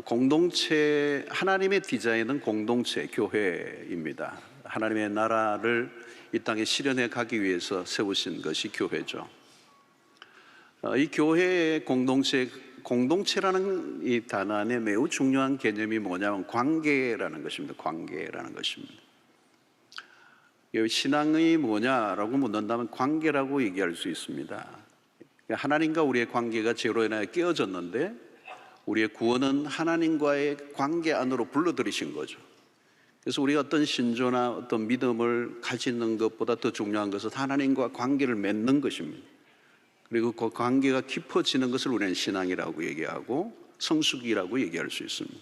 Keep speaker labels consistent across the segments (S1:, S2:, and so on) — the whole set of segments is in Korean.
S1: 공동체, 하나님의 디자인은 공동체, 교회입니다. 하나님의 나라를 이 땅에 실현해 가기 위해서 세우신 것이 교회죠. 이 교회의 공동체라는 이 단어 안에 매우 중요한 개념이 뭐냐면 관계라는 것입니다. 관계라는 것입니다. 신앙이 뭐냐라고 묻는다면 관계라고 얘기할 수 있습니다. 하나님과 우리의 관계가 죄로 인하여 깨어졌는데 우리의 구원은 하나님과의 관계 안으로 불러들이신 거죠. 그래서 우리가 어떤 신조나 어떤 믿음을 가지는 것보다 더 중요한 것은 하나님과 관계를 맺는 것입니다. 그리고 그 관계가 깊어지는 것을 우리는 신앙이라고 얘기하고 성숙이라고 얘기할 수 있습니다.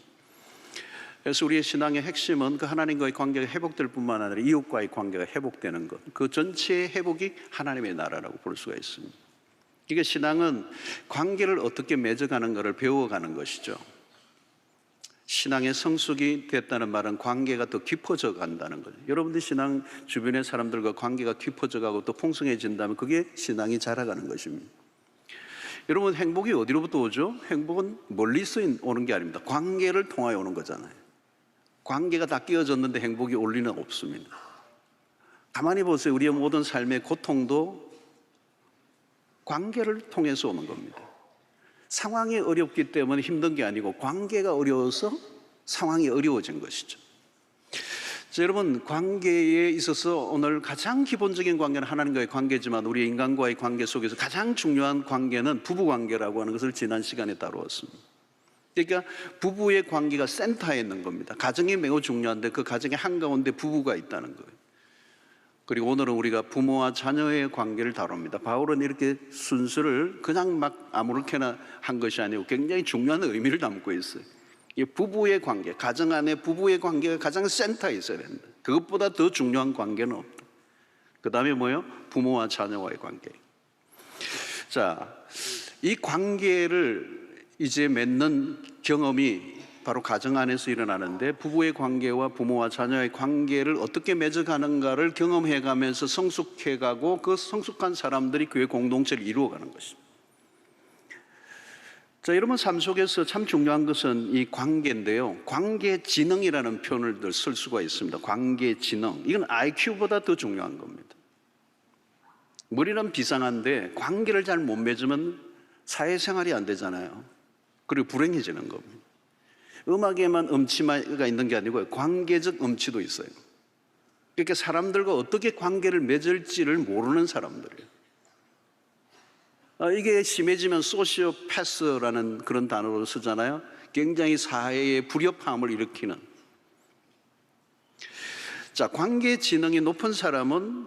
S1: 그래서 우리의 신앙의 핵심은 그 하나님과의 관계가 회복될 뿐만 아니라 이웃과의 관계가 회복되는 것, 그 전체의 회복이 하나님의 나라라고 볼 수가 있습니다. 이게 신앙은 관계를 어떻게 맺어가는가를 배워가는 것이죠. 신앙의 성숙이 됐다는 말은 관계가 더 깊어져 간다는 거죠. 여러분들 신앙 주변의 사람들과 관계가 깊어져 가고 또 풍성해진다면 그게 신앙이 자라가는 것입니다. 여러분, 행복이 어디로부터 오죠? 행복은 멀리서 오는 게 아닙니다. 관계를 통하여 오는 거잖아요. 관계가 다 끼어졌는데 행복이 올 리는 없습니다. 가만히 보세요. 우리의 모든 삶의 고통도 관계를 통해서 오는 겁니다. 상황이 어렵기 때문에 힘든 게 아니고 관계가 어려워서 상황이 어려워진 것이죠. 자, 여러분, 관계에 있어서 오늘 가장 기본적인 관계는 하나님과의 관계지만 우리 인간과의 관계 속에서 가장 중요한 관계는 부부관계라고 하는 것을 지난 시간에 다루었습니다. 그러니까 부부의 관계가 센터에 있는 겁니다. 가정이 매우 중요한데 그 가정의 한가운데 부부가 있다는 거예요. 그리고 오늘은 우리가 부모와 자녀의 관계를 다룹니다. 바울은 이렇게 순서를 그냥 막 아무렇게나 한 것이 아니고 굉장히 중요한 의미를 담고 있어요. 이 부부의 관계, 가정 안에 부부의 관계가 가장 센터에 있어야 된다. 그것보다 더 중요한 관계는 없다. 그 다음에 뭐예요? 부모와 자녀와의 관계. 자, 이 관계를 이제 맺는 경험이 바로 가정 안에서 일어나는데 부부의 관계와 부모와 자녀의 관계를 어떻게 맺어가는가를 경험해가면서 성숙해가고 그 성숙한 사람들이 교회 공동체를 이루어가는 것입니다. 자, 여러분 삶 속에서 참 중요한 것은 이 관계인데요. 관계지능이라는 표현을 쓸 수가 있습니다. 관계지능. 이건 IQ보다 더 중요한 겁니다. 머리는 비상한데 관계를 잘 못 맺으면 사회생활이 안 되잖아요. 그리고 불행해지는 겁니다. 음악에만 음치가 있는 게 아니고 관계적 음치도 있어요. 그러니까 사람들과 어떻게 관계를 맺을지를 모르는 사람들이에요. 이게 심해지면 소시오패스라는 그런 단어를 쓰잖아요. 굉장히 사회의 불협화음을 일으키는. 자, 관계 지능이 높은 사람은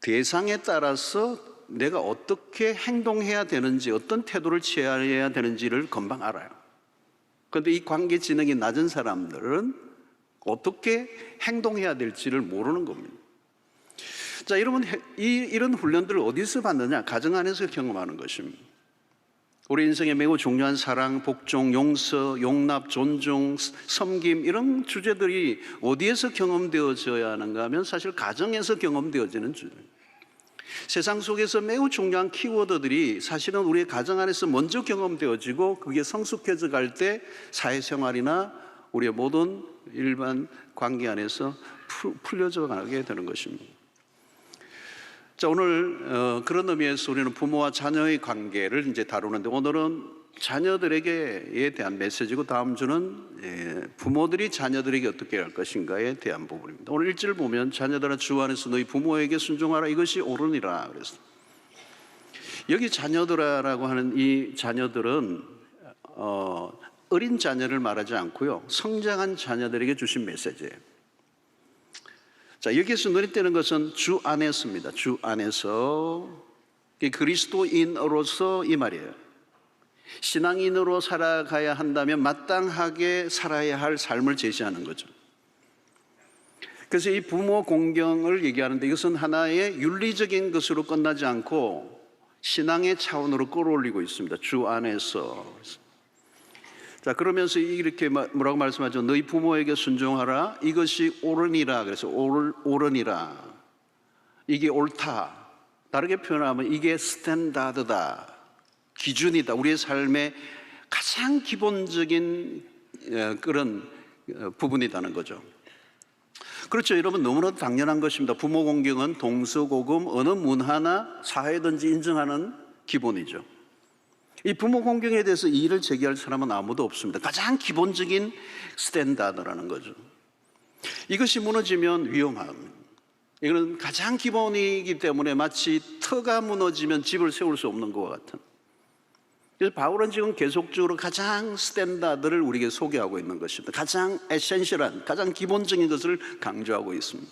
S1: 대상에 따라서 내가 어떻게 행동해야 되는지, 어떤 태도를 취해야 되는지를 금방 알아요. 그런데 이 관계 지능이 낮은 사람들은 어떻게 행동해야 될지를 모르는 겁니다. 자, 여러분, 이런 훈련들을 어디서 받느냐? 가정 안에서 경험하는 것입니다. 우리 인생에 매우 중요한 사랑, 복종, 용서, 용납, 존중, 섬김 이런 주제들이 어디에서 경험되어져야 하는가 하면 사실 가정에서 경험되어지는 주제입니다. 세상 속에서 매우 중요한 키워드들이 사실은 우리의 가정 안에서 먼저 경험되어지고 그게 성숙해져 갈 때 사회생활이나 우리의 모든 일반 관계 안에서 풀려져 가게 되는 것입니다. 자, 오늘 그런 의미에서 우리는 부모와 자녀의 관계를 이제 다루는데 오늘은 자녀들에게에 대한 메시지고 다음 주는 부모들이 자녀들에게 어떻게 할 것인가에 대한 부분입니다. 오늘 1절 보면 자녀들아 주 안에서 너희 부모에게 순종하라 이것이 옳으니라 그랬어. 여기 자녀들아라고 하는 이 자녀들은 어린 자녀를 말하지 않고요. 성장한 자녀들에게 주신 메시지예요. 자, 여기에서 눈에 띄는 것은 주 안에서입니다. 주 안에서 그리스도인으로서 이 말이에요. 신앙인으로 살아가야 한다면 마땅하게 살아야 할 삶을 제시하는 거죠. 그래서 이 부모 공경을 얘기하는데 이것은 하나의 윤리적인 것으로 끝나지 않고 신앙의 차원으로 끌어올리고 있습니다. 주 안에서. 자, 그러면서 이렇게 뭐라고 말씀하죠? 너희 부모에게 순종하라 이것이 옳으니라. 그래서 옳으니라. 이게 옳다. 다르게 표현하면 이게 스탠다드다. 기준이다. 우리의 삶의 가장 기본적인 그런 부분이라는 거죠. 그렇죠. 여러분, 너무나도 당연한 것입니다. 부모 공경은 동서고금 어느 문화나 사회든지 인정하는 기본이죠. 이 부모 공경에 대해서 이의를 제기할 사람은 아무도 없습니다. 가장 기본적인 스탠다드라는 거죠. 이것이 무너지면 위험합니다. 이건 가장 기본이기 때문에 마치 터가 무너지면 집을 세울 수 없는 것과 같은. 그래서 바울은 지금 계속적으로 가장 스탠다드를 우리에게 소개하고 있는 것입니다. 가장 에센셜한, 가장 기본적인 것을 강조하고 있습니다.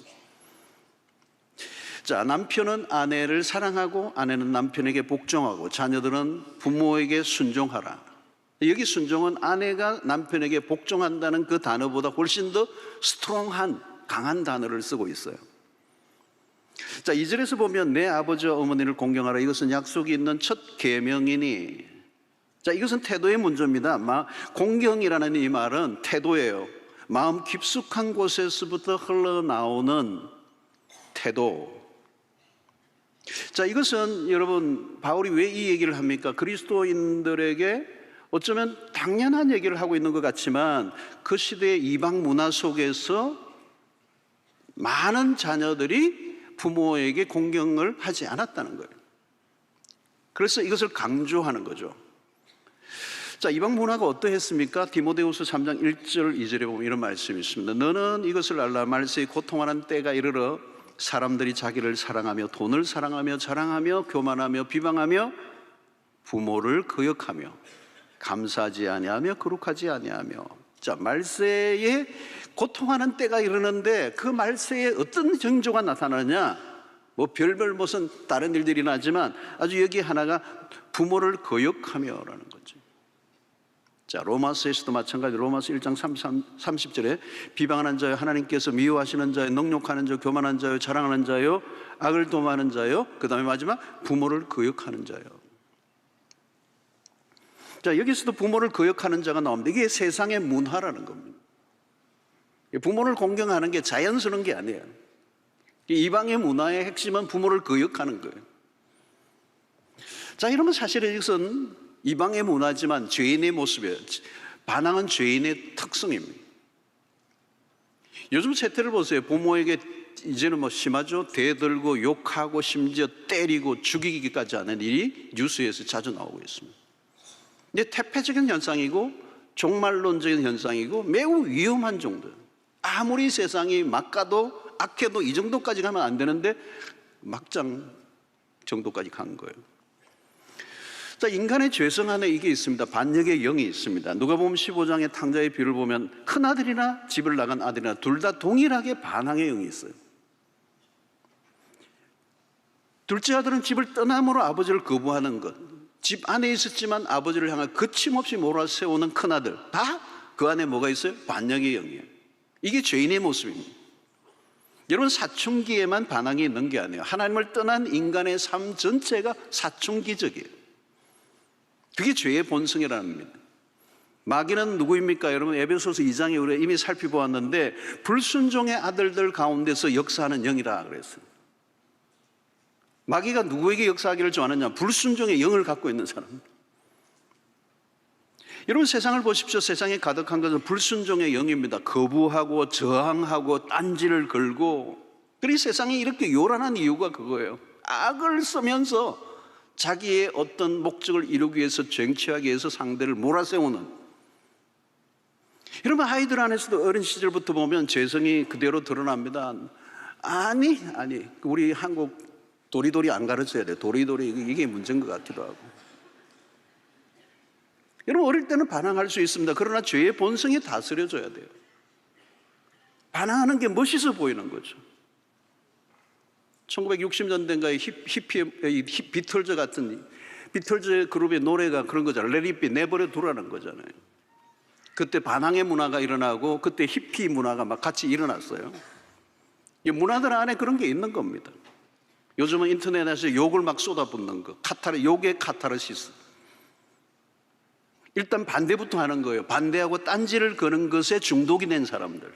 S1: 자, 남편은 아내를 사랑하고 아내는 남편에게 복종하고 자녀들은 부모에게 순종하라. 여기 순종은 아내가 남편에게 복종한다는 그 단어보다 훨씬 더 스트롱한, 강한 단어를 쓰고 있어요. 자, 2절에서 보면 내 아버지와 어머니를 공경하라. 이것은 약속이 있는 첫 계명이니. 자, 이것은 태도의 문제입니다. 공경이라는 이 말은 태도예요. 마음 깊숙한 곳에서부터 흘러나오는 태도. 자, 이것은 여러분, 바울이 왜 이 얘기를 합니까? 그리스도인들에게 어쩌면 당연한 얘기를 하고 있는 것 같지만 그 시대의 이방 문화 속에서 많은 자녀들이 부모에게 공경을 하지 않았다는 거예요. 그래서 이것을 강조하는 거죠. 자, 이방 문화가 어떠했습니까? 디모데후서 3장 1절 2절에 보면 이런 말씀이 있습니다. 너는 이것을 알라. 말세에 고통하는 때가 이르러 사람들이 자기를 사랑하며 돈을 사랑하며 자랑하며 교만하며 비방하며 부모를 거역하며 감사하지 아니하며 거룩하지 아니하며. 자, 말세에 고통하는 때가 이르는데 그 말세에 어떤 징조가 나타나느냐? 별별 무슨 다른 일들이 나지만 아주 여기 하나가 부모를 거역하며라는 거죠. 자, 로마서에서도 마찬가지. 로마서 1장 30절에 비방하는 자요, 하나님께서 미워하시는 자요, 능욕하는 자요, 교만한 자요, 자랑하는 자요, 악을 도모하는 자요, 그 다음에 마지막 부모를 거역하는 자요. 자, 여기서도 부모를 거역하는 자가 나옵니다. 이게 세상의 문화라는 겁니다. 부모를 공경하는 게 자연스러운 게 아니에요. 이방의 문화의 핵심은 부모를 거역하는 거예요. 자, 이러면 사실은 이것은 이방의 문화지만 죄인의 모습이에요. 반항은 죄인의 특성입니다. 요즘 세태를 보세요. 부모에게 이제는 심하죠. 대들고 욕하고 심지어 때리고 죽이기까지 하는 일이 뉴스에서 자주 나오고 있습니다. 근데 태폐적인 현상이고 종말론적인 현상이고 매우 위험한 정도예요. 아무리 세상이 막가도 악해도 이 정도까지 가면 안 되는데 막장 정도까지 간 거예요. 자, 인간의 죄성 안에 이게 있습니다. 반역의 영이 있습니다. 누가복음 15장의 탕자의 비유를 보면 큰아들이나 집을 나간 아들이나 둘 다 동일하게 반항의 영이 있어요. 둘째 아들은 집을 떠남으로 아버지를 거부하는 것, 집 안에 있었지만 아버지를 향해 거침없이 몰아세우는 큰아들, 다 그 안에 뭐가 있어요? 반역의 영이에요. 이게 죄인의 모습입니다. 여러분, 사춘기에만 반항이 있는 게 아니에요. 하나님을 떠난 인간의 삶 전체가 사춘기적이에요. 그게 죄의 본성이라는 겁니다. 마귀는 누구입니까? 여러분, 에베소서 2장에 우리가 이미 살펴보았는데 불순종의 아들들 가운데서 역사하는 영이라 그랬어요. 마귀가 누구에게 역사하기를 좋아하느냐? 불순종의 영을 갖고 있는 사람. 여러분, 세상을 보십시오. 세상에 가득한 것은 불순종의 영입니다. 거부하고 저항하고 딴지를 걸고. 그리고 세상이 이렇게 요란한 이유가 그거예요. 악을 쓰면서 자기의 어떤 목적을 이루기 위해서 쟁취하기 위해서 상대를 몰아세우는. 여러분, 아이들 안에서도 어린 시절부터 보면 죄성이 그대로 드러납니다. 아니 우리 한국 도리도리 안 가르쳐야 돼. 도리도리 이게 문제인 것 같기도 하고. 여러분, 어릴 때는 반항할 수 있습니다. 그러나 죄의 본성이 다스려져야 돼요. 반항하는 게 멋있어 보이는 거죠. 1960년대인가에 비틀즈 같은 비틀즈 그룹의 노래가 그런 거잖아요. Let it be, 내버려 두라는 거잖아요. 그때 반항의 문화가 일어나고 그때 히피 문화가 막 같이 일어났어요. 이 문화들 안에 그런 게 있는 겁니다. 요즘은 인터넷에서 욕을 막 쏟아붓는 거, 욕의 카타르시스. 일단 반대부터 하는 거예요. 반대하고 딴지를 거는 것에 중독이 된 사람들.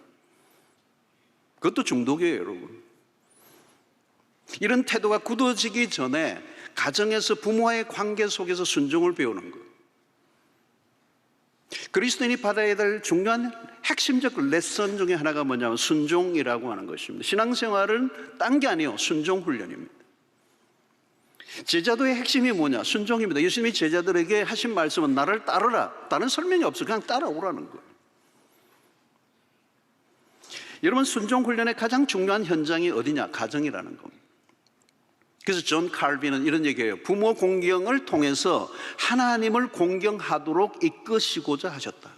S1: 그것도 중독이에요, 여러분. 이런 태도가 굳어지기 전에 가정에서 부모와의 관계 속에서 순종을 배우는 거예요. 그리스도인이 받아야 될 중요한 핵심적 레슨 중에 하나가 뭐냐면 순종이라고 하는 것입니다. 신앙생활은 딴 게 아니에요. 순종 훈련입니다. 제자도의 핵심이 뭐냐? 순종입니다. 예수님이 제자들에게 하신 말씀은 나를 따르라. 다른 설명이 없어요. 그냥 따라오라는 거예요. 여러분, 순종 훈련의 가장 중요한 현장이 어디냐? 가정이라는 겁니다. 그래서 존 칼빈은 이런 얘기해요. 부모 공경을 통해서 하나님을 공경하도록 이끄시고자 하셨다.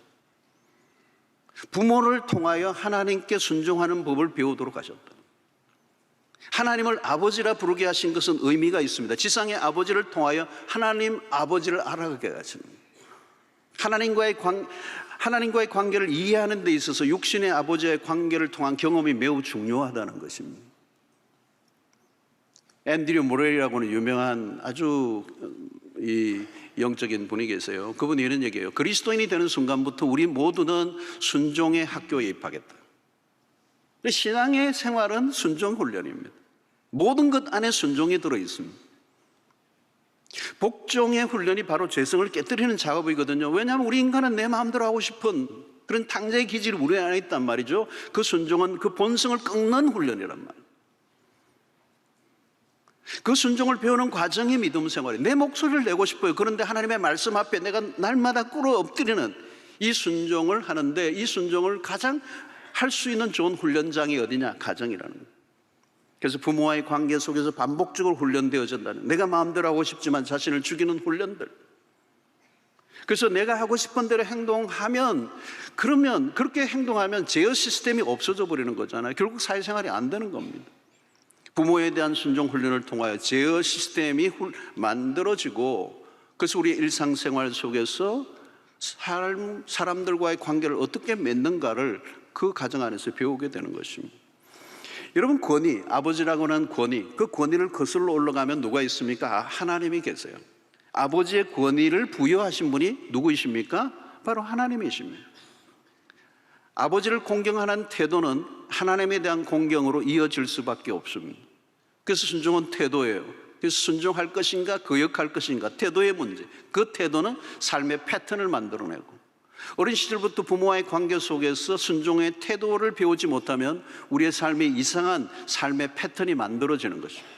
S1: 부모를 통하여 하나님께 순종하는 법을 배우도록 하셨다. 하나님을 아버지라 부르게 하신 것은 의미가 있습니다. 지상의 아버지를 통하여 하나님 아버지를 알아가게 하십니다. 하나님과의 관계를 이해하는 데 있어서 육신의 아버지의 관계를 통한 경험이 매우 중요하다는 것입니다. 앤드류 모렐이라고 하는 유명한 아주 영적인 분이 계세요. 그분이 이런 얘기해요. 그리스도인이 되는 순간부터 우리 모두는 순종의 학교에 입학했다. 신앙의 생활은 순종 훈련입니다. 모든 것 안에 순종이 들어있습니다. 복종의 훈련이 바로 죄성을 깨뜨리는 작업이거든요. 왜냐하면 우리 인간은 내 마음대로 하고 싶은 그런 탕자의 기질이 우리 안에 있단 말이죠. 그 순종은 그 본성을 꺾는 훈련이란 말이에요. 그 순종을 배우는 과정이 믿음 생활이에요. 내 목소리를 내고 싶어요. 그런데 하나님의 말씀 앞에 내가 날마다 꿇어 엎드리는 이 순종을 하는데, 이 순종을 가장 할 수 있는 좋은 훈련장이 어디냐? 가정이라는 거예요. 그래서 부모와의 관계 속에서 반복적으로 훈련되어진다는, 내가 마음대로 하고 싶지만 자신을 죽이는 훈련들. 그래서 내가 하고 싶은 대로 행동하면, 그러면 그렇게 행동하면 제어 시스템이 없어져 버리는 거잖아요. 결국 사회생활이 안 되는 겁니다. 부모에 대한 순종 훈련을 통하여 제어 시스템이 만들어지고, 그래서 우리 일상생활 속에서 사람들과의 관계를 어떻게 맺는가를 그 가정 안에서 배우게 되는 것입니다. 여러분, 권위, 아버지라고 하는 권위, 그 권위를 거슬러 올라가면 누가 있습니까? 하나님이 계세요. 아버지의 권위를 부여하신 분이 누구이십니까? 바로 하나님이십니다. 아버지를 공경하는 태도는 하나님에 대한 공경으로 이어질 수밖에 없습니다. 그래서 순종은 태도예요. 그래서 순종할 것인가 거역할 것인가, 태도의 문제. 그 태도는 삶의 패턴을 만들어내고, 어린 시절부터 부모와의 관계 속에서 순종의 태도를 배우지 못하면 우리의 삶에 이상한 삶의 패턴이 만들어지는 것입니다.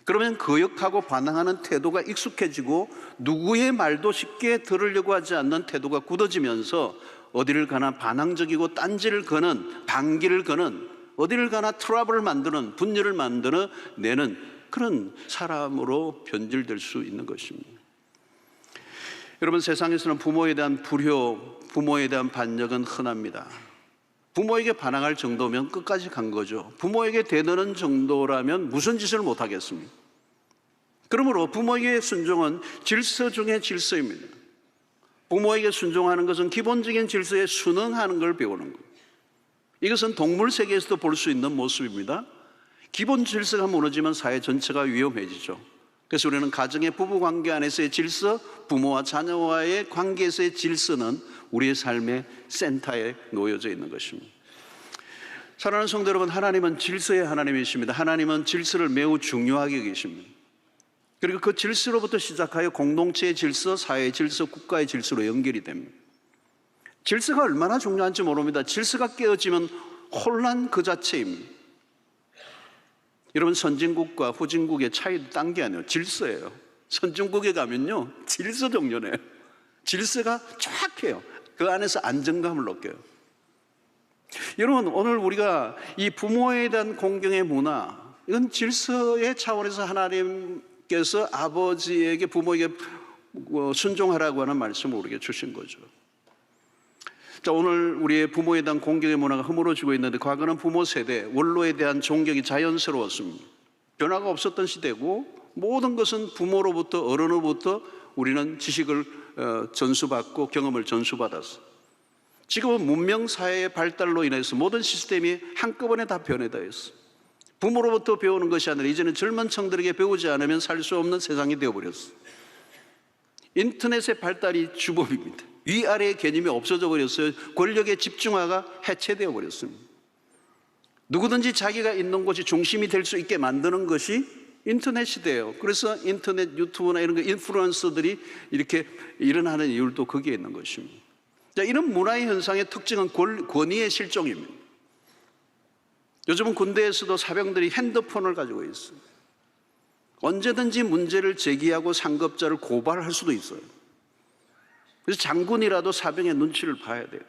S1: 그러면 거역하고 반항하는 태도가 익숙해지고 누구의 말도 쉽게 들으려고 하지 않는 태도가 굳어지면서 어디를 가나 반항적이고 딴지를 거는, 반기를 거는, 어디를 가나 트러블을 만드는, 분열을 만들어내는 그런 사람으로 변질될 수 있는 것입니다. 여러분, 세상에서는 부모에 대한 불효, 부모에 대한 반역은 흔합니다. 부모에게 반항할 정도면 끝까지 간 거죠. 부모에게 대드는 정도라면 무슨 짓을 못하겠습니까? 그러므로 부모에게 순종은 질서 중의 질서입니다. 부모에게 순종하는 것은 기본적인 질서에 순응하는 걸 배우는 거예요. 이것은 동물 세계에서도 볼 수 있는 모습입니다. 기본 질서가 무너지면 사회 전체가 위험해지죠. 그래서 우리는 가정의 부부관계 안에서의 질서, 부모와 자녀와의 관계에서의 질서는 우리의 삶의 센터에 놓여져 있는 것입니다. 사랑하는 성도 여러분, 하나님은 질서의 하나님이십니다. 하나님은 질서를 매우 중요하게 계십니다. 그리고 그 질서로부터 시작하여 공동체의 질서, 사회의 질서, 국가의 질서로 연결이 됩니다. 질서가 얼마나 중요한지 모릅니다. 질서가 깨어지면 혼란 그 자체입니다. 여러분, 선진국과 후진국의 차이도 딴 게 아니에요. 질서예요. 선진국에 가면요, 질서 정연해요. 질서가 정확해요. 그 안에서 안정감을 느껴요. 여러분, 오늘 우리가 이 부모에 대한 공경의 문화, 이건 질서의 차원에서 하나님께서 아버지에게, 부모에게 순종하라고 하는 말씀을 우리에게 주신 거죠. 자, 오늘 우리의 부모에 대한 공경의 문화가 허물어지고 있는데, 과거는 부모 세대, 원로에 대한 존경이 자연스러웠습니다. 변화가 없었던 시대고, 모든 것은 부모로부터, 어른으로부터 우리는 지식을 전수받고 경험을 전수받았어요. 지금은 문명사회의 발달로 인해서 모든 시스템이 한꺼번에 다 변해다 했어요. 부모로부터 배우는 것이 아니라 이제는 젊은 층들에게 배우지 않으면 살 수 없는 세상이 되어버렸어요. 인터넷의 발달이 주범입니다. 위아래의 개념이 없어져 버렸어요. 권력의 집중화가 해체되어 버렸습니다. 누구든지 자기가 있는 곳이 중심이 될 수 있게 만드는 것이 인터넷 시대예요. 그래서 인터넷, 유튜브나 이런 거 인플루언서들이 이렇게 일어나는 이유도 거기에 있는 것입니다. 자, 이런 문화의 현상의 특징은 권위의 실종입니다. 요즘은 군대에서도 사병들이 핸드폰을 가지고 있어요. 언제든지 문제를 제기하고 상급자를 고발할 수도 있어요. 그래서 장군이라도 사병의 눈치를 봐야 돼요.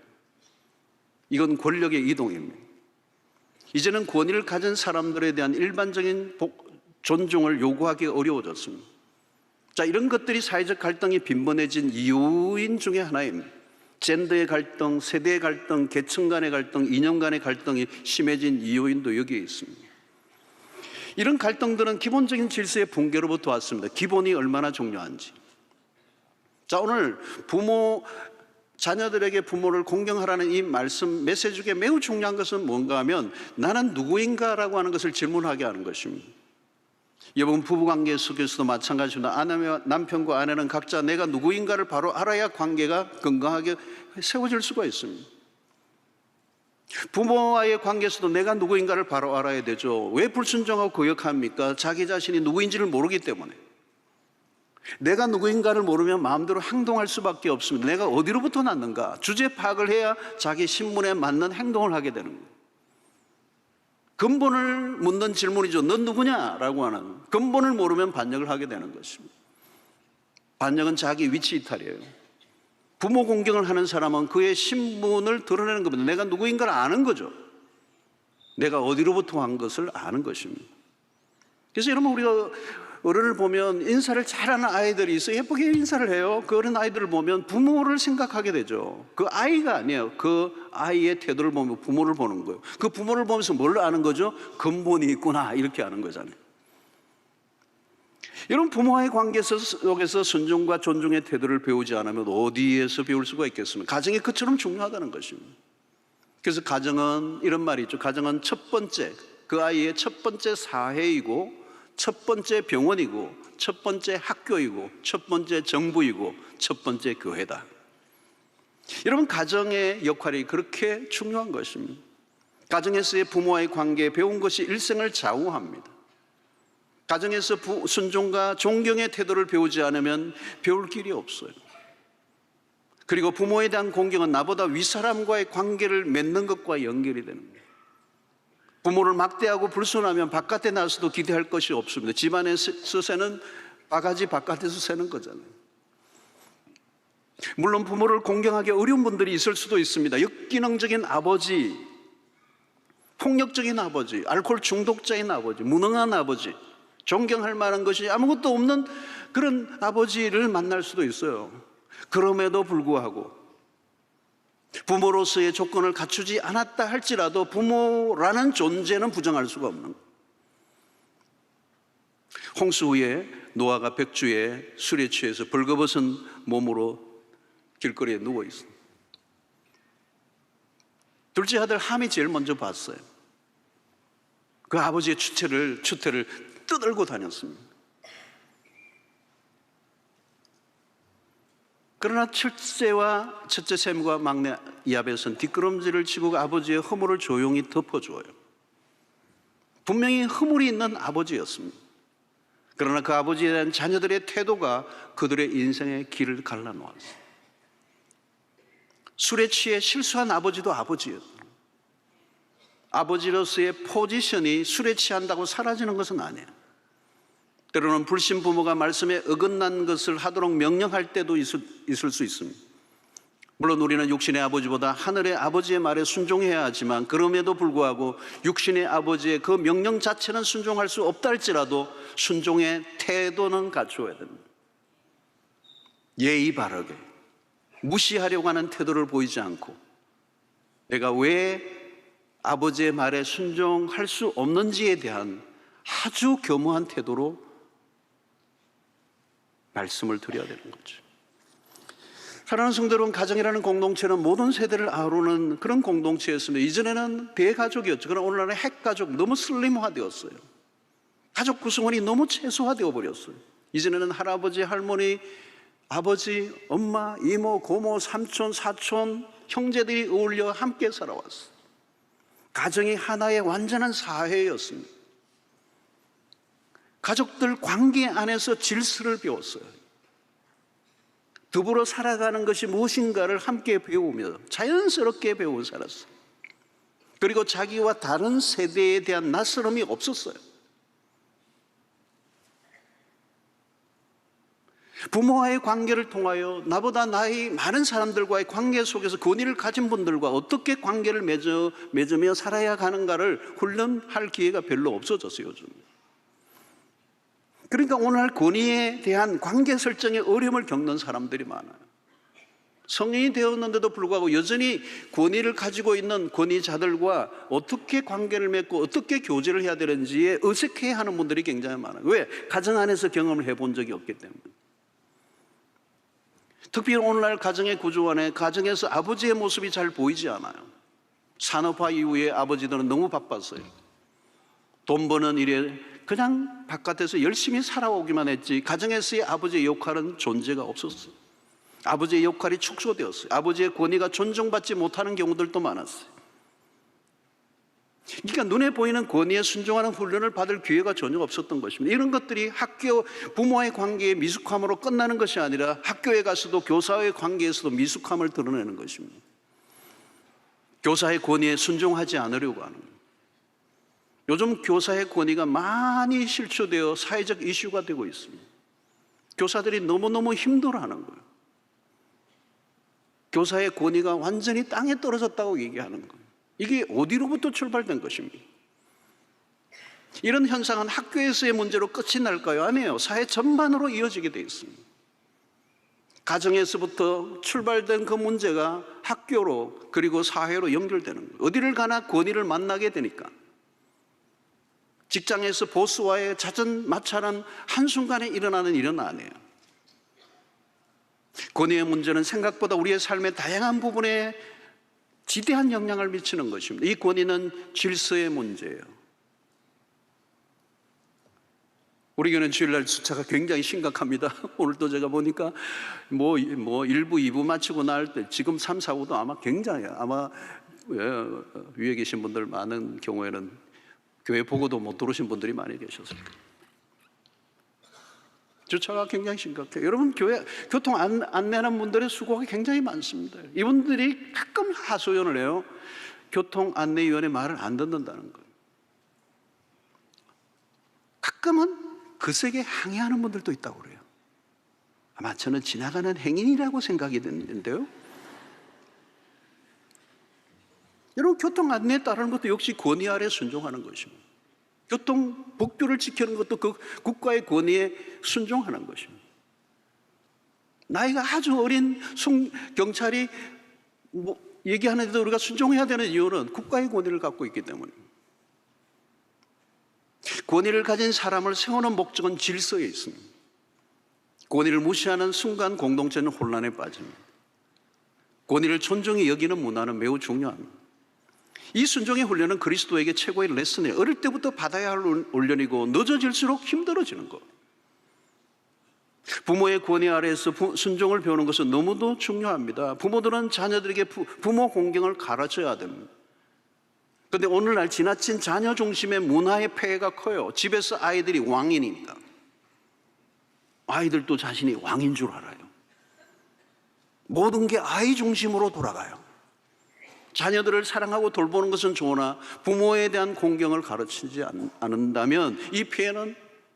S1: 이건 권력의 이동입니다. 이제는 권위를 가진 사람들에 대한 일반적인 존중을 요구하기 어려워졌습니다. 자, 이런 것들이 사회적 갈등이 빈번해진 이유인 중에 하나입니다. 젠더의 갈등, 세대의 갈등, 계층 간의 갈등, 이념 간의 갈등이 심해진 이유인도 여기에 있습니다. 이런 갈등들은 기본적인 질서의 붕괴로부터 왔습니다. 기본이 얼마나 중요한지. 자, 오늘 자녀들에게 부모를 공경하라는 이 말씀 메시지 중에 매우 중요한 것은 뭔가 하면 나는 누구인가라고 하는 것을 질문하게 하는 것입니다. 여러분, 부부관계 속에서도 마찬가지입니다. 남편과 아내는 각자 내가 누구인가를 바로 알아야 관계가 건강하게 세워질 수가 있습니다. 부모와의 관계에서도 내가 누구인가를 바로 알아야 되죠. 왜 불순종하고 거역합니까? 자기 자신이 누구인지를 모르기 때문에. 내가 누구인가를 모르면 마음대로 행동할 수밖에 없습니다. 내가 어디로부터 났는가? 주제 파악을 해야 자기 신분에 맞는 행동을 하게 되는 거예요. 근본을 묻는 질문이죠. 넌 누구냐라고 하는. 근본을 모르면 반역을 하게 되는 것입니다. 반역은 자기 위치 이탈이에요. 부모 공경을 하는 사람은 그의 신분을 드러내는 겁니다. 내가 누구인가를 아는 거죠. 내가 어디로부터 온 것을 아는 것입니다. 그래서 여러분, 우리가 어른을 보면 인사를 잘하는 아이들이 있어요. 예쁘게 인사를 해요. 그 어린 아이들을 보면 부모를 생각하게 되죠. 그 아이가 아니에요. 그 아이의 태도를 보면 부모를 보는 거예요. 그 부모를 보면서 뭘 아는 거죠? 근본이 있구나, 이렇게 아는 거잖아요. 여러분, 부모와의 관계 속에서 순종과 존중의 태도를 배우지 않으면 어디에서 배울 수가 있겠습니까? 가정이 그처럼 중요하다는 것입니다. 그래서 가정은 이런 말이 있죠. 가정은 첫 번째, 그 아이의 첫 번째 사회이고, 첫 번째 병원이고, 첫 번째 학교이고, 첫 번째 정부이고, 첫 번째 교회다. 여러분, 가정의 역할이 그렇게 중요한 것입니다. 가정에서의 부모와의 관계에 배운 것이 일생을 좌우합니다. 가정에서 순종과 존경의 태도를 배우지 않으면 배울 길이 없어요. 그리고 부모에 대한 공경은 나보다 윗사람과의 관계를 맺는 것과 연결이 되는 거예요. 부모를 막대하고 불순하면 바깥에 나서도 기대할 것이 없습니다. 집안에서 새는 바가지 바깥에서 새는 거잖아요. 물론 부모를 공경하기 어려운 분들이 있을 수도 있습니다. 역기능적인 아버지, 폭력적인 아버지, 알코올 중독자인 아버지, 무능한 아버지, 존경할 만한 것이 아무것도 없는 그런 아버지를 만날 수도 있어요. 그럼에도 불구하고 부모로서의 조건을 갖추지 않았다 할지라도 부모라는 존재는 부정할 수가 없는 거예요. 홍수 후에 노아가 백주에 술에 취해서 벌거벗은 몸으로 길거리에 누워 있습니다. 둘째 아들 함이 제일 먼저 봤어요. 그 아버지의 추태를 떠들고 다녔습니다. 그러나 첫째 셈과 막내 야벳은 뒷걸음질을 치고 아버지의 허물을 조용히 덮어주어요. 분명히 허물이 있는 아버지였습니다. 그러나 그 아버지에 대한 자녀들의 태도가 그들의 인생의 길을 갈라놓았어요. 술에 취해 실수한 아버지도 아버지였어요. 아버지로서의 포지션이 술에 취한다고 사라지는 것은 아니에요. 때로는 불신 부모가 말씀에 어긋난 것을 하도록 명령할 때도 있을 수 있습니다. 물론 우리는 육신의 아버지보다 하늘의 아버지의 말에 순종해야 하지만 그럼에도 불구하고 육신의 아버지의 그 명령 자체는 순종할 수 없다 할지라도 순종의 태도는 갖추어야 됩니다. 예의 바르게 무시하려고 하는 태도를 보이지 않고 내가 왜 아버지의 말에 순종할 수 없는지에 대한 아주 겸허한 태도로 말씀을 드려야 되는 거죠. 사랑하는 성도 여러분, 가정이라는 공동체는 모든 세대를 아우르는 그런 공동체였습니다. 이전에는 대가족이었죠. 그러나 오늘날은 핵가족, 너무 슬림화되었어요. 가족 구성원이 너무 최소화되어 버렸어요. 이전에는 할아버지, 할머니, 아버지, 엄마, 이모, 고모, 삼촌, 사촌, 형제들이 어울려 함께 살아왔어요. 가정이 하나의 완전한 사회였습니다. 가족들 관계 안에서 질서를 배웠어요. 더불어 살아가는 것이 무엇인가를 함께 배우며 자연스럽게 배우고 살았어요. 그리고 자기와 다른 세대에 대한 낯설음이 없었어요. 부모와의 관계를 통하여 나보다 나이 많은 사람들과의 관계 속에서 권위를 가진 분들과 어떻게 관계를 맺으며 살아야 하는가를 훈련할 기회가 별로 없어졌어요, 요즘. 그러니까 오늘날 권위에 대한 관계 설정에 어려움을 겪는 사람들이 많아요. 성인이 되었는데도 불구하고 여전히 권위를 가지고 있는 권위자들과 어떻게 관계를 맺고 어떻게 교제를 해야 되는지에 어색해하는 분들이 굉장히 많아요. 왜? 가정 안에서 경험을 해본 적이 없기 때문에. 특히 오늘날 가정의 구조 안에 가정에서 아버지의 모습이 잘 보이지 않아요. 산업화 이후에 아버지들은 너무 바빴어요. 돈 버는 일에 그냥 바깥에서 열심히 살아오기만 했지 가정에서의 아버지의 역할은 존재가 없었어요. 아버지의 역할이 축소되었어요. 아버지의 권위가 존중받지 못하는 경우들도 많았어요. 그러니까 눈에 보이는 권위에 순종하는 훈련을 받을 기회가 전혀 없었던 것입니다. 이런 것들이 학교 부모와의 관계의 미숙함으로 끝나는 것이 아니라 학교에 가서도 교사와의 관계에서도 미숙함을 드러내는 것입니다. 교사의 권위에 순종하지 않으려고 하는 거예요. 요즘 교사의 권위가 많이 실추되어 사회적 이슈가 되고 있습니다. 교사들이 너무너무 힘들어하는 거예요. 교사의 권위가 완전히 땅에 떨어졌다고 얘기하는 거예요. 이게 어디로부터 출발된 것입니까? 이런 현상은 학교에서의 문제로 끝이 날까요? 아니에요. 사회 전반으로 이어지게 되어 있습니다. 가정에서부터 출발된 그 문제가 학교로 그리고 사회로 연결되는 거예요. 어디를 가나 권위를 만나게 되니까. 직장에서 보스와의 잦은 마찰은 한순간에 일어나는 일은 아니에요. 권위의 문제는 생각보다 우리의 삶의 다양한 부분에 지대한 영향을 미치는 것입니다. 이 권위는 질서의 문제예요. 우리 교회는 주일날 숫자가 굉장히 심각합니다. 오늘도 제가 보니까 뭐 1부, 2부 마치고 나올 때 지금 3, 4부도 아마 굉장해요. 아마 위에 계신 분들 많은 경우에는 교회 보고도 못 들어오신 분들이 많이 계셨을 거예요. 주차가 굉장히 심각해요. 여러분 교회 교통 안내하는 분들의 수고가 굉장히 많습니다. 이분들이 가끔 하소연을 해요. 교통안내위원회 말을 안 듣는다는 거예요. 가끔은 거세게 항의하는 분들도 있다고 그래요. 아마 저는 지나가는 행인이라고 생각이 드는데요. 여러분 교통안내에 따르는 것도 역시 권위 아래 순종하는 것입니다. 교통 법규를 지키는 것도 그 국가의 권위에 순종하는 것입니다. 나이가 아주 어린 경찰이 얘기하는데도 우리가 순종해야 되는 이유는 국가의 권위를 갖고 있기 때문입니다. 권위를 가진 사람을 세우는 목적은 질서에 있습니다. 권위를 무시하는 순간 공동체는 혼란에 빠집니다. 권위를 존중히 여기는 문화는 매우 중요합니다. 이 순종의 훈련은 그리스도에게 최고의 레슨이에요. 어릴 때부터 받아야 할 훈련이고 늦어질수록 힘들어지는 것. 부모의 권위 아래에서 순종을 배우는 것은 너무도 중요합니다. 부모들은 자녀들에게 부모 공경을 가르쳐야 됩니다. 그런데 오늘날 지나친 자녀 중심의 문화의 폐해가 커요. 집에서 아이들이 왕이니까 아이들도 자신이 왕인 줄 알아요. 모든 게 아이 중심으로 돌아가요. 자녀들을 사랑하고 돌보는 것은 좋으나 부모에 대한 공경을 가르치지 않는다면 이 피해는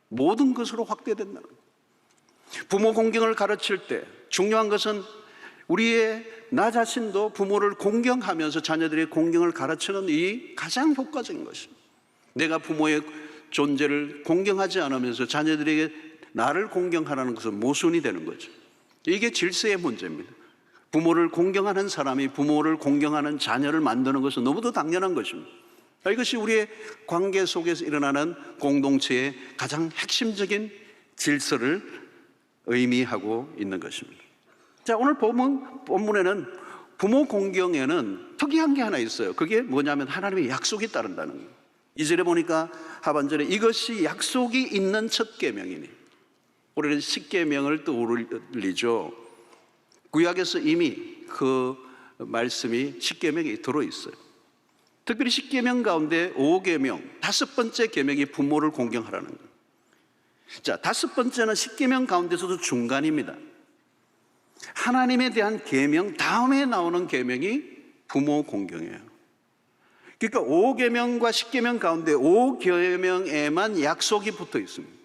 S1: 모든 것으로 확대된다는 거예요. 부모 공경을 가르칠 때 중요한 것은 나 자신도 부모를 공경하면서 자녀들의 공경을 가르치는 이 가장 효과적인 것입니다. 내가 부모의 존재를 공경하지 않으면서 자녀들에게 나를 공경하라는 것은 모순이 되는 거죠. 이게 질서의 문제입니다. 부모를 공경하는 사람이 부모를 공경하는 자녀를 만드는 것은 너무도 당연한 것입니다. 이것이 우리의 관계 속에서 일어나는 공동체의 가장 핵심적인 질서를 의미하고 있는 것입니다. 자, 오늘 본문에는 부모 공경에는 특이한 게 하나 있어요. 그게 뭐냐면 하나님의 약속이 따른다는 거예요. 2절에 보니까 하반절에 이것이 약속이 있는 첫 계명이니, 우리는 십계명을 떠올리죠. 구약에서 이미 그 말씀이 십계명에 들어있어요. 특별히 십계명 가운데 5계명, 5번째 계명이 부모를 공경하라는 거예요. 자, 5번째는 십계명 가운데서도 중간입니다. 하나님에 대한 계명 다음에 나오는 계명이 부모 공경이에요. 그러니까 5계명과 10계명 가운데 5계명에만 약속이 붙어 있습니다.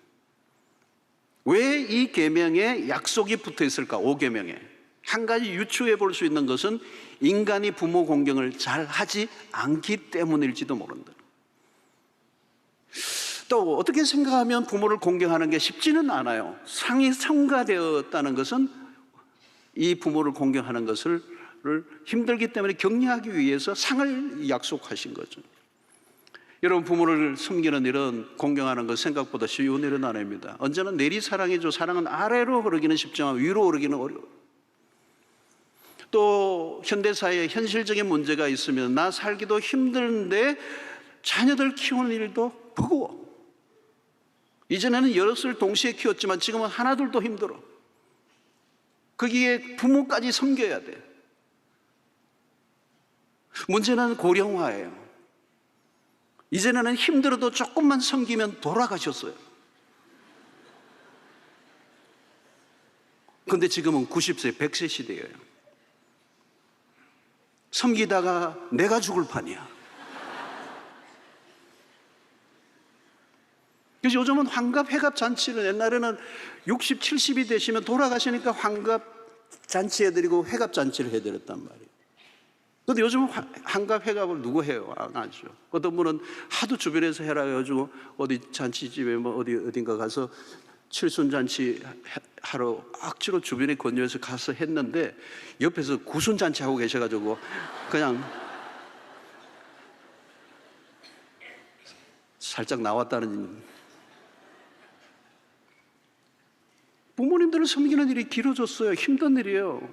S1: 왜 이 계명에 약속이 붙어 있을까? 5계명에 한 가지 유추해 볼 수 있는 것은 인간이 부모 공경을 잘 하지 않기 때문일지도 모른다. 또 어떻게 생각하면 부모를 공경하는 게 쉽지는 않아요. 상이 성가되었다는 것은 이 부모를 공경하는 것을 힘들기 때문에 격려하기 위해서 상을 약속하신 거죠. 여러분, 부모를 섬기는 일은, 공경하는 것 생각보다 쉬운 일은 아닙니다. 언제나 내리사랑이죠. 사랑은 아래로 흐르기는 쉽지만 위로 흐르기는 어려워요. 또 현대사회에 현실적인 문제가 있으면 나 살기도 힘든데 자녀들 키우는 일도 버거워. 이전에는 여럿을 동시에 키웠지만 지금은 하나둘도 힘들어. 거기에 부모까지 섬겨야 돼. 문제는 고령화예요. 이전에는 힘들어도 조금만 섬기면 돌아가셨어요. 그런데 지금은 90세, 100세 시대예요. 섬기다가 내가 죽을 판이야. 그래서 요즘은 환갑, 회갑 잔치를, 옛날에는 60, 70이 되시면 돌아가시니까 환갑 잔치 해드리고 회갑 잔치를 해드렸단 말이에요. 그런데 요즘은 환갑, 회갑을 누구 해요? 안 하죠. 어떤 분은 하도 주변에서 해라 해가지고 어디 잔치집에 뭐 어딘가 가서 칠순잔치 하러 억지로 주변에 권유해서 가서 했는데 옆에서 구순잔치 하고 계셔가지고 그냥 살짝 나왔다는. 부모님들을 섬기는 일이 길어졌어요. 힘든 일이에요.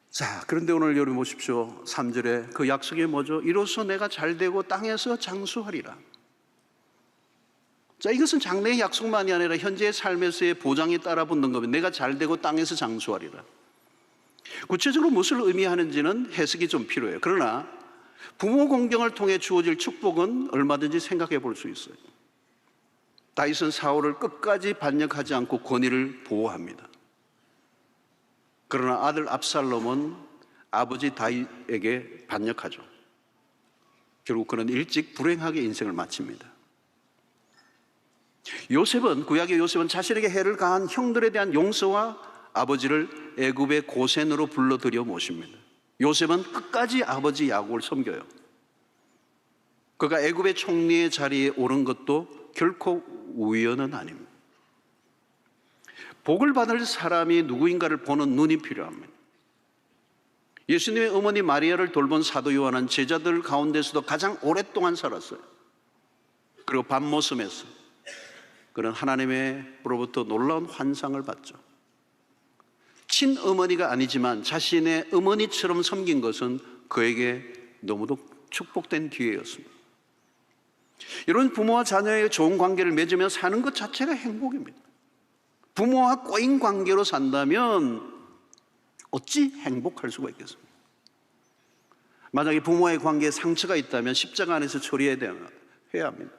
S1: 자, 그런데 오늘 여러분 보십시오. 3절에 그 약속이 뭐죠? 이로써 내가 잘되고 땅에서 장수하리라. 자, 이것은 장래의 약속만이 아니라 현재의 삶에서의 보장이 따라 붙는 겁니다. 내가 잘되고 땅에서 장수하리라. 구체적으로 무엇을 의미하는지는 해석이 좀 필요해요. 그러나 부모 공경을 통해 주어질 축복은 얼마든지 생각해 볼 수 있어요. 다윗은 사울을 끝까지 반역하지 않고 권위를 보호합니다. 그러나 아들 압살롬은 아버지 다윗에게 반역하죠. 결국 그는 일찍 불행하게 인생을 마칩니다. 구약의 요셉은 자신에게 해를 가한 형들에 대한 용서와 아버지를 애굽의 고센으로 불러들여 모십니다. 요셉은 끝까지 아버지 야곱을 섬겨요. 그가 애굽의 총리의 자리에 오른 것도 결코 우연은 아닙니다. 복을 받을 사람이 누구인가를 보는 눈이 필요합니다. 예수님의 어머니 마리아를 돌본 사도 요한은 제자들 가운데서도 가장 오랫동안 살았어요. 그리고 밤모섬에서 그는 하나님으로부터 놀라운 환상을 받죠. 친어머니가 아니지만 자신의 어머니처럼 섬긴 것은 그에게 너무도 축복된 기회였습니다. 이런 부모와 자녀의 좋은 관계를 맺으며 사는 것 자체가 행복입니다. 부모와 꼬인 관계로 산다면 어찌 행복할 수가 있겠습니까? 만약에 부모와의 관계에 상처가 있다면 십자가 안에서 처리해야 합니다.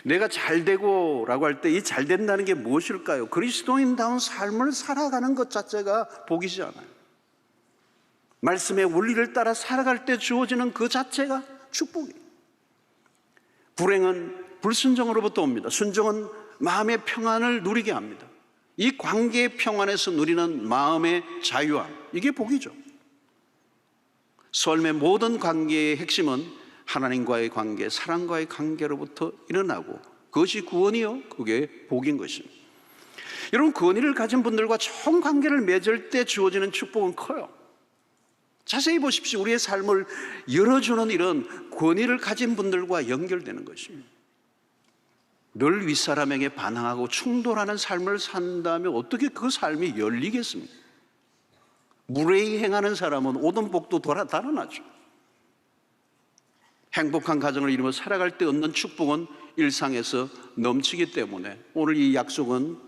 S1: 내가 잘되고 라고 할 때 이 잘된다는 게 무엇일까요? 그리스도인다운 삶을 살아가는 것 자체가 복이지 않아요. 말씀의 원리를 따라 살아갈 때 주어지는 그 자체가 축복이에요. 불행은 불순종으로부터 옵니다. 순종은 마음의 평안을 누리게 합니다. 이 관계의 평안에서 누리는 마음의 자유함, 이게 복이죠. 삶의 모든 관계의 핵심은 하나님과의 관계, 사랑과의 관계로부터 일어나고 그것이 구원이요, 그게 복인 것입니다. 여러분, 권위를 가진 분들과 좋은 관계를 맺을 때 주어지는 축복은 커요. 자세히 보십시오. 우리의 삶을 열어주는 일은 권위를 가진 분들과 연결되는 것입니다. 늘 윗사람에게 반항하고 충돌하는 삶을 산다면 어떻게 그 삶이 열리겠습니까? 무례히 행하는 사람은 오던 복도 달아나죠. 행복한 가정을 이루며 살아갈 때 얻는 축복은 일상에서 넘치기 때문에 오늘 이 약속은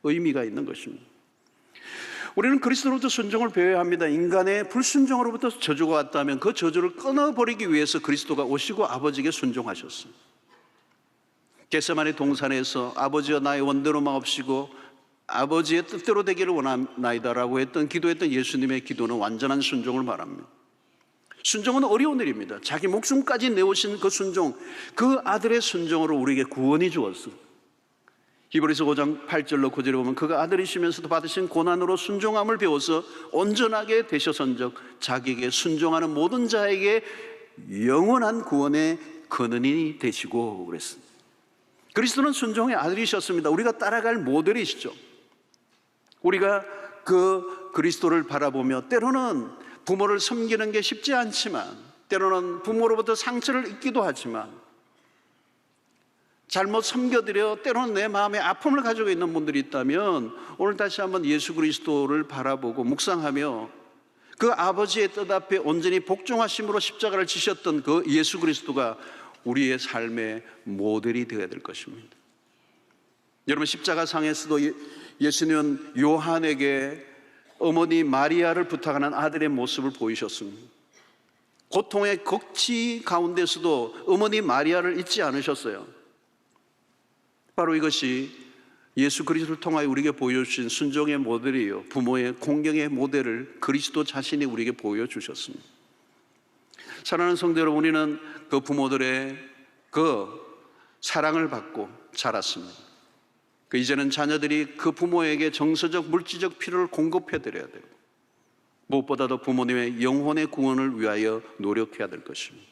S1: 의미가 있는 것입니다. 우리는 그리스도로부터 순종을 배워야 합니다. 인간의 불순종으로부터 저주가 왔다면 그 저주를 끊어버리기 위해서 그리스도가 오시고 아버지에게 순종하셨습니다. 겟세마네 동산에서 아버지여 나의 원대로 마옵시고 아버지의 뜻대로 되기를 원하나이다라고 기도했던 예수님의 기도는 완전한 순종을 말합니다. 순종은 어려운 일입니다. 자기 목숨까지 내오신 그 순종, 그 아들의 순종으로 우리에게 구원이 주었습니다. 히브리서 5장 8절로 9절에 보면 그가 아들이시면서도 받으신 고난으로 순종함을 배워서 온전하게 되셔선적 자기에게 순종하는 모든 자에게 영원한 구원의 근원이 되시고 그랬습니다. 그리스도는 순종의 아들이셨습니다. 우리가 따라갈 모델이시죠. 우리가 그 그리스도를 바라보며 때로는 부모를 섬기는 게 쉽지 않지만, 때로는 부모로부터 상처를 입기도 하지만, 잘못 섬겨드려 때로는 내 마음에 아픔을 가지고 있는 분들이 있다면 오늘 다시 한번 예수 그리스도를 바라보고 묵상하며 그 아버지의 뜻 앞에 온전히 복종하심으로 십자가를 지셨던 그 예수 그리스도가 우리의 삶의 모델이 되어야 될 것입니다. 여러분, 십자가상에서도 예수님은 요한에게 어머니 마리아를 부탁하는 아들의 모습을 보이셨습니다. 고통의 극치 가운데서도 어머니 마리아를 잊지 않으셨어요. 바로 이것이 예수 그리스도를 통하여 우리에게 보여주신 순종의 모델이요, 부모의 공경의 모델을 그리스도 자신이 우리에게 보여주셨습니다. 사랑하는 성도 여러분, 우리는 그 부모들의 그 사랑을 받고 자랐습니다. 이제는 자녀들이 그 부모에게 정서적 물질적 필요를 공급해 드려야 되고, 무엇보다도 부모님의 영혼의 구원을 위하여 노력해야 될 것입니다.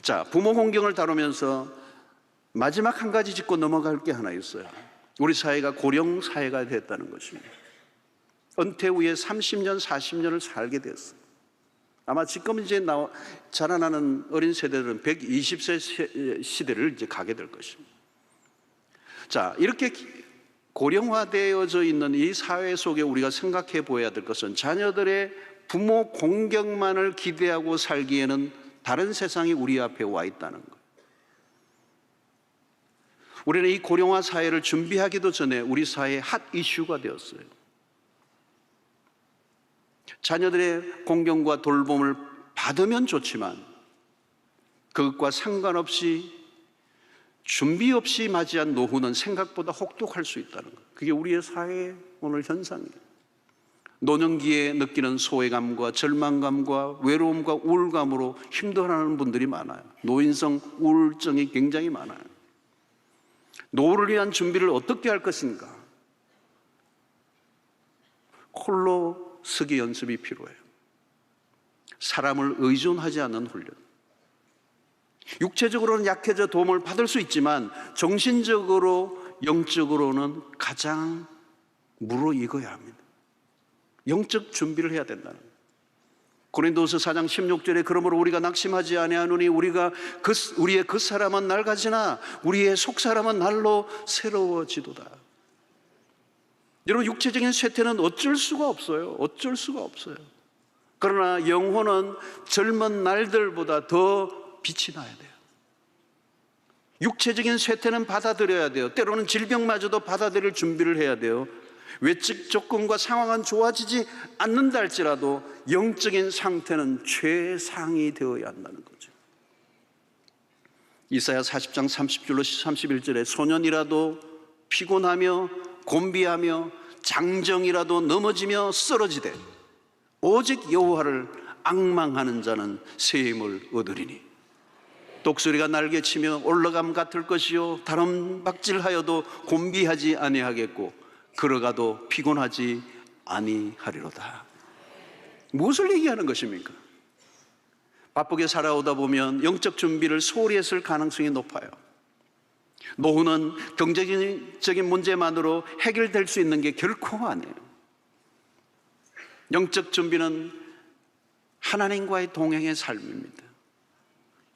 S1: 자, 부모 공경을 다루면서 마지막 한 가지 짚고 넘어갈 게 하나 있어요. 우리 사회가 고령 사회가 됐다는 것입니다. 은퇴 후에 30년, 40년을 살게 됐어요. 아마 지금 이제 자라나는 어린 세대들은 120세 시대를 이제 가게 될 것입니다. 자, 이렇게 고령화되어져 있는 이 사회 속에 우리가 생각해 보아야 될 것은 자녀들의 부모 공경만을 기대하고 살기에는 다른 세상이 우리 앞에 와 있다는 거예요. 우리는 이 고령화 사회를 준비하기도 전에 우리 사회의 핫 이슈가 되었어요. 자녀들의 공경과 돌봄을 받으면 좋지만 그것과 상관없이 준비 없이 맞이한 노후는 생각보다 혹독할 수 있다는 것. 그게 우리의 사회의 오늘 현상이에요. 노년기에 느끼는 소외감과 절망감과 외로움과 우울감으로 힘들어하는 분들이 많아요. 노인성 우울증이 굉장히 많아요. 노후를 위한 준비를 어떻게 할 것인가? 홀로 서기 연습이 필요해요. 사람을 의존하지 않는 훈련. 육체적으로는 약해져 도움을 받을 수 있지만 정신적으로, 영적으로는 가장 무르익어야 합니다. 영적 준비를 해야 된다는 거예요. 고린도서 4장 16절에 그러므로 우리가 낙심하지 아니하노니 우리의 그 사람은 낡아지나 우리의 속 사람은 날로 새로워지도다. 여러분, 육체적인 쇠퇴는 어쩔 수가 없어요. 어쩔 수가 없어요. 그러나 영혼은 젊은 날들보다 더 빛이 나야 돼요. 육체적인 쇠퇴는 받아들여야 돼요. 때로는 질병마저도 받아들일 준비를 해야 돼요. 외적 조건과 상황은 좋아지지 않는다 할지라도 영적인 상태는 최상이 되어야 한다는 거죠. 이사야 40장 30절로 31절에 소년이라도 피곤하며 곤비하며 장정이라도 넘어지며 쓰러지되 오직 여호와를 앙망하는 자는 새 힘을 얻으리니 독수리가 날개치며 올라감 같을 것이요 다름박질하여도 곤비하지 아니하겠고 걸어가도 피곤하지 아니하리로다. 무엇을 얘기하는 것입니까? 바쁘게 살아오다 보면 영적 준비를 소홀히 했을 가능성이 높아요. 노후는 경제적인 문제만으로 해결될 수 있는 게 결코 아니에요. 영적 준비는 하나님과의 동행의 삶입니다.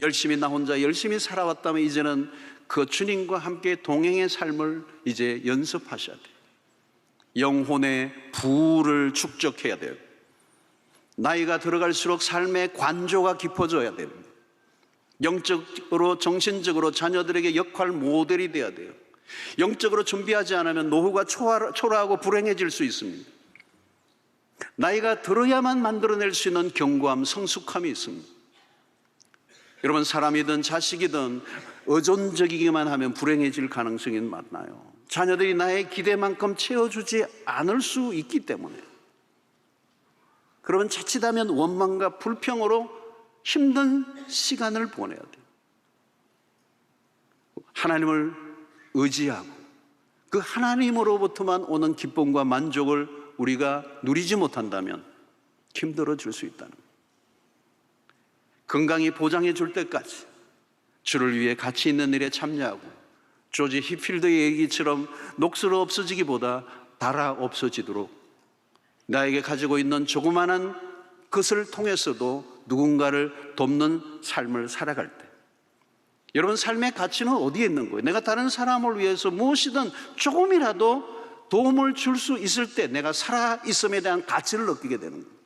S1: 열심히 나 혼자 열심히 살아왔다면 이제는 그 주님과 함께 동행의 삶을 이제 연습하셔야 돼요. 영혼의 부를 축적해야 돼요. 나이가 들어갈수록 삶의 관조가 깊어져야 됩니다. 영적으로 정신적으로 자녀들에게 역할 모델이 돼야 돼요. 영적으로 준비하지 않으면 노후가 초라하고 불행해질 수 있습니다. 나이가 들어야만 만들어낼 수 있는 견고함, 성숙함이 있습니다. 여러분, 사람이든 자식이든 의존적이기만 하면 불행해질 가능성이 많아요. 자녀들이 나의 기대만큼 채워주지 않을 수 있기 때문에. 그러면 자칫하면 원망과 불평으로 힘든 시간을 보내야 돼요. 하나님을 의지하고 그 하나님으로부터만 오는 기쁨과 만족을 우리가 누리지 못한다면 힘들어질 수 있다는 거예요. 건강이 보장해 줄 때까지 주를 위해 가치 있는 일에 참여하고 조지 히필드의 얘기처럼 녹슬어 없어지기보다 닳아 없어지도록 나에게 가지고 있는 조그마한 것을 통해서도 누군가를 돕는 삶을 살아갈 때, 여러분 삶의 가치는 어디에 있는 거예요? 내가 다른 사람을 위해서 무엇이든 조금이라도 도움을 줄 수 있을 때 내가 살아있음에 대한 가치를 느끼게 되는 거예요.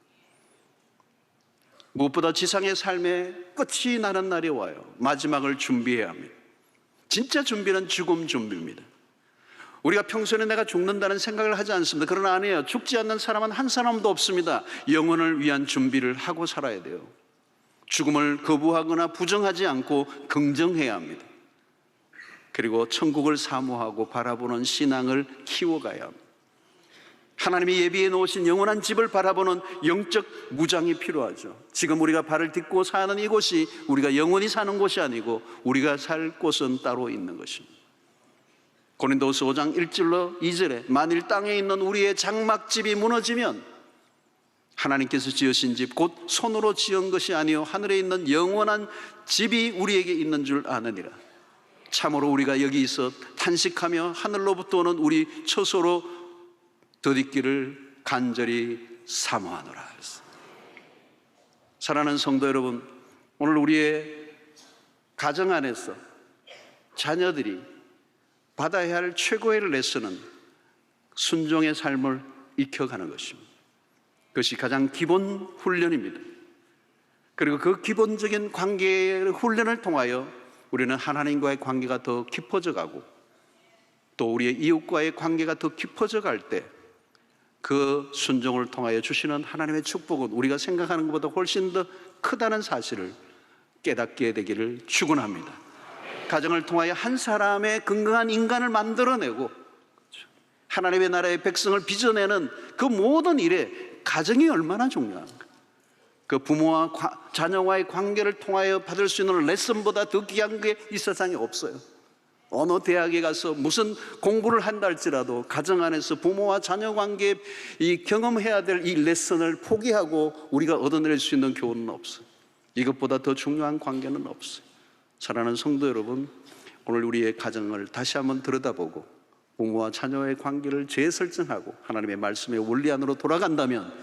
S1: 무엇보다 지상의 삶의 끝이 나는 날이 와요. 마지막을 준비해야 합니다. 진짜 준비는 죽음 준비입니다. 우리가 평소에 내가 죽는다는 생각을 하지 않습니다. 그러나 아니에요. 죽지 않는 사람은 한 사람도 없습니다. 영혼을 위한 준비를 하고 살아야 돼요. 죽음을 거부하거나 부정하지 않고 긍정해야 합니다. 그리고 천국을 사모하고 바라보는 신앙을 키워가야 합니다. 하나님이 예비해 놓으신 영원한 집을 바라보는 영적 무장이 필요하죠. 지금 우리가 발을 딛고 사는 이곳이 우리가 영원히 사는 곳이 아니고 우리가 살 곳은 따로 있는 것입니다. 고린도후서 5장 1절로 2절에 만일 땅에 있는 우리의 장막집이 무너지면 하나님께서 지으신 집 곧 손으로 지은 것이 아니요 하늘에 있는 영원한 집이 우리에게 있는 줄 아느니라. 참으로 우리가 여기 있어 탄식하며 하늘로부터 오는 우리 처소로 덧있기를 간절히 사모하노라. 사랑하는 성도 여러분, 오늘 우리의 가정 안에서 자녀들이 받아야 할 최고의 레슨은 순종의 삶을 익혀가는 것입니다. 그것이 가장 기본 훈련입니다. 그리고 그 기본적인 관계의 훈련을 통하여 우리는 하나님과의 관계가 더 깊어져 가고 또 우리의 이웃과의 관계가 더 깊어져 갈 때 그 순종을 통하여 주시는 하나님의 축복은 우리가 생각하는 것보다 훨씬 더 크다는 사실을 깨닫게 되기를 축원합니다. 가정을 통하여 한 사람의 건강한 인간을 만들어내고 하나님의 나라의 백성을 빚어내는 그 모든 일에 가정이 얼마나 중요한가. 그 부모와 자녀와의 관계를 통하여 받을 수 있는 레슨보다 더 귀한 게 이 세상에 없어요. 어느 대학에 가서 무슨 공부를 한다 할지라도 가정 안에서 부모와 자녀 관계에 이 경험해야 될 이 레슨을 포기하고 우리가 얻어낼 수 있는 교훈은 없어요. 이것보다 더 중요한 관계는 없어요. 사랑하는 성도 여러분, 오늘 우리의 가정을 다시 한번 들여다보고 부모와 자녀의 관계를 재설정하고 하나님의 말씀의 원리 안으로 돌아간다면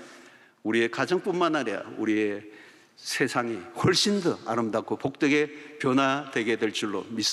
S1: 우리의 가정뿐만 아니라 우리의 세상이 훨씬 더 아름답고 복되게 변화되게 될 줄로 믿습니다.